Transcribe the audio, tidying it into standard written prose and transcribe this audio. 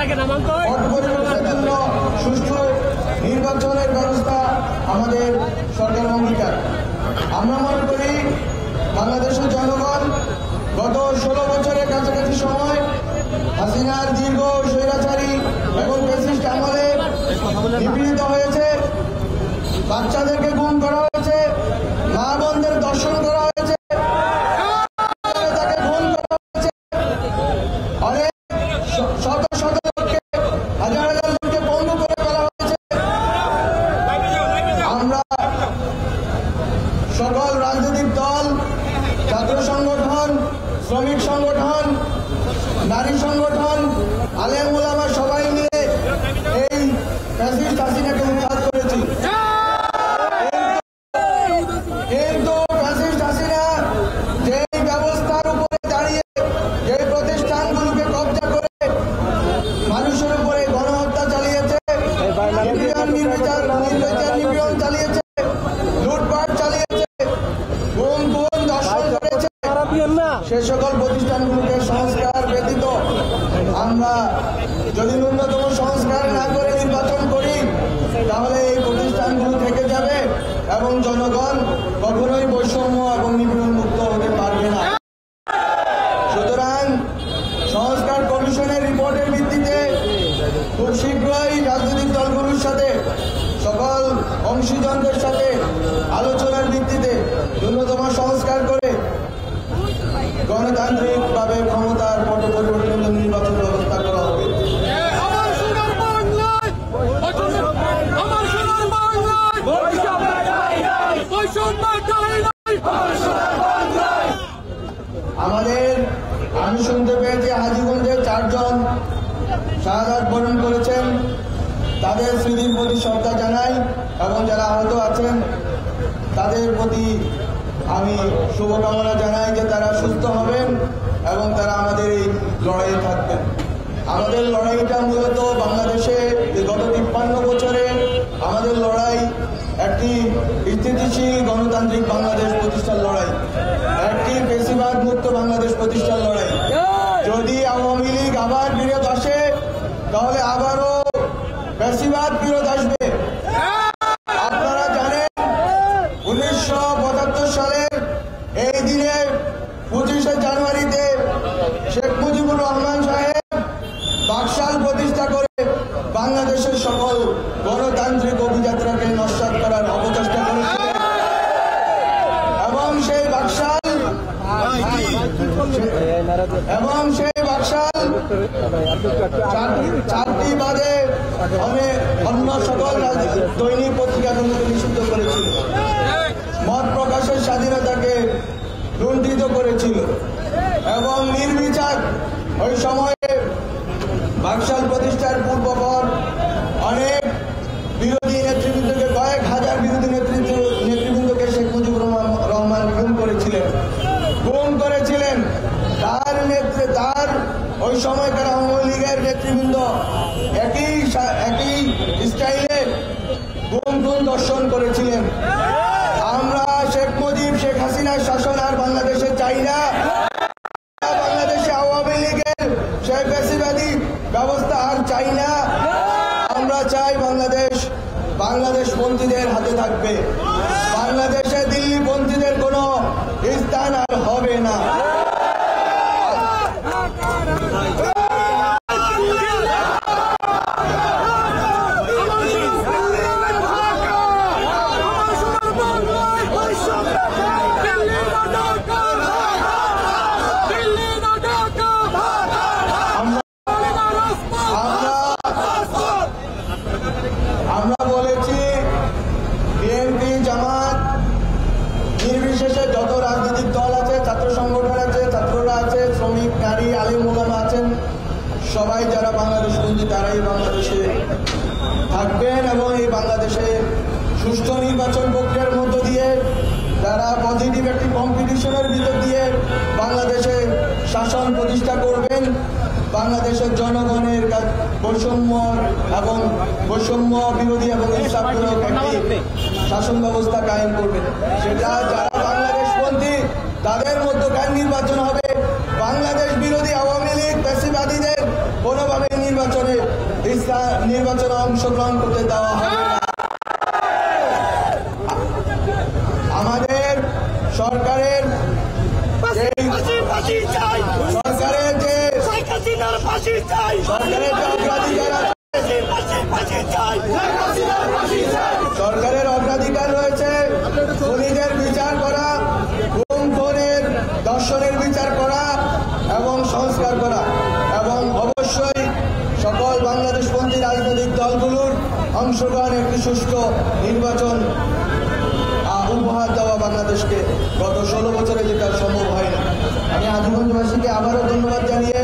পরিবেশের জন্য সুষ্ঠু নির্বাচনের ব্যবস্থা আমাদের সরকার অঙ্গীকার। আমরা মনে করি বাংলাদেশের জনগণ গত 16 বছরের কাছাকাছি সময় হাসিনার দীর্ঘ স্বৈরাচারী এবং ফ্যাসিস্ট আমলে নিপীড়িত হয়েছে, বাচ্চাদেরকে গুম করা হয়েছে, মা বোনদের দর্শন করা হয়েছে, তাকে খুন করা হয়েছে, অনেক শত শত লোককে, হাজার হাজার লোককে পঙ্গু করে ফেলা হয়েছে। আমরা সকল রাজনৈতিক দল, ছাত্র সংগঠন, শ্রমিক সংগঠন, নারী সংগঠন, আলেম ওলামা সবাই মিলে এই ফ্যাসিস্ট হাসিনাকে উৎখাত করেছি। কিন্তু ফ্যাসিস্ট হাসিনা যে ব্যবস্থার উপরে দাঁড়িয়ে যে প্রতিষ্ঠানগুলোকে কব্জা করে মানুষের উপরে গণহত্যা চালিয়েছে, নিপীড়ন চালিয়েছে, লুটপাট চালিয়েছে, গুম খুন ধর্ষণ করেছে, সে সকল প্রতিষ্ঠানগুলোকে সংস্কার ব্যতীত আমরা যদি ন্যূনতম সংস্কার না করে নির্বাচন করি তাহলে এই প্রতিষ্ঠানগুলো থেকে যাবে এবং জনগণ কখনোই বৈষম্য এবং নিপীড়ন মুক্ত হতে পারবে না। সুতরাং সংস্কার কমিশনের রিপোর্টের ভিত্তিতে খুব শীঘ্রই রাজনৈতিক দলগুলোর সাথে সকল অংশীদারদের সাথে আলোচনার ভিত্তিতে ন্যূনতম সংস্কার করে গণতান্ত্রিকভাবে ক্ষমতার পট পরিবর্তনের নির্বাচন ব্যবস্থা করা হবে। আমি শুনতে পেয়েছি হাজীগঞ্জে 4 জন শাহাদাত বরণ করেছেন, তাদের স্মৃতির প্রতি শ্রদ্ধা জানাই এবং যারা আহত আছেন তাদের প্রতি আমি শুভকামনা জানাই যে তারা সুস্থ হবেন এবং তারা আমাদের এই লড়াইয়ে থাকবেন। আমাদের লড়াইটা মূলত বাংলাদেশে গত 53 বছরে আমাদের লড়াই একটি স্থিতিশীল গণতান্ত্রিক বাংলাদেশ প্রতিষ্ঠার লড়াই, একটি ফ্যাসিবাদ মুক্ত বাংলাদেশ প্রতিষ্ঠার লড়াই। যদি আওয়ামী লীগ আবার বিরোধ আসে তাহলে আবারও ফ্যাসিবাদ বিরোধ আসবে। আপনারা জানেন 1975 সালের এই দিনে 25শে জানুয়ারিতে শেখ মুজিবুর রহমান সাহেব বাকশাল প্রতিষ্ঠা করে বাংলাদেশের সকল গণতান্ত্রিক অভিযাত্রাকে নস্যাৎ করার অপচেষ্টা করেছিলেন এবং সেই বাকশাল 4টি বাদে অন্য সকল দৈনিক পত্রিকাগুলোকে নিষিদ্ধ করেছিল, মত প্রকাশের স্বাধীনতাকে লুণ্ঠিত করেছিল এবং নির্বিচার ওই সময়ে বাকশাল প্রতিষ্ঠার পূর্বপর অনেক বিরোধী নেতৃবৃন্দকে, কয়েক হাজার বিরোধী নেতৃবৃন্দকে শেখ মুজিবুর রহমান গুম করেছিলেন। তার ওই সময়কার আওয়ামী লীগের নেতৃবৃন্দ একই স্টাইলে গুম খুন দর্শন করেছিলেন। আমরা শেখ মুজিব, শেখ হাসিনার শাসন আর বাংলাদেশে চাই না। বাংলাদেশে আওয়ামী লীগের সেই ফ্যাসিবাদী ব্যবস্থা আর চাই না। আমরা চাই বাংলাদেশ পন্থীদের হাতে থাকবে, বাংলাদেশে দিল্লি পন্থীদের কোনো স্থান আর হবে না। আমরা বলেছি বিএনপি, জামাত নির্বিশেষে যত রাজনৈতিক দল আছে, ছাত্র সংগঠন আছে, ছাত্ররা আছে, শ্রমিক, নারী, আলেম ওলামা আছেন, সবাই যারা বাংলাদেশপন্থী তারাই বাংলাদেশে থাকবেন এবং এই বাংলাদেশে সুষ্ঠু নির্বাচন প্রক্রিয়ার মধ্য দিয়ে যারা পজিটিভ একটি কম্পিটিশনের ভিতর দিয়ে বাংলাদেশে শাসন প্রতিষ্ঠা করবেন, বাংলাদেশের জনগণের বৈষম্য বিরোধী এবং ইনসাফমূলক একটি শাসন ব্যবস্থা কায়েম করবেন। সেটা যারা বাংলাদেশপন্থী তাদের মধ্যকার নির্বাচন হবে। বাংলাদেশ বিরোধী আওয়ামী লীগ ফ্যাসিবাদীদের কোনোভাবে নির্বাচন নির্বাচনে অংশগ্রহণ করতে দেওয়া হবে না। আমাদের সরকারের যে সরকারের অগ্রাধিকার রয়েছে খুনিদের বিচার করা, গুম খুনের দর্শনের বিচার করা এবং সংস্কার করা, এবং অবশ্যই সকল বাংলাদেশপন্থী রাজনৈতিক দলগুলোর অংশগ্রহণে একটি সুষ্ঠু নির্বাচন উপহার দেওয়া বাংলাদেশকে। গত 16 বছরে যেটা সম্ভব হয়নি। আমি হাজীগঞ্জবাসীকে আবারও ধন্যবাদ জানিয়ে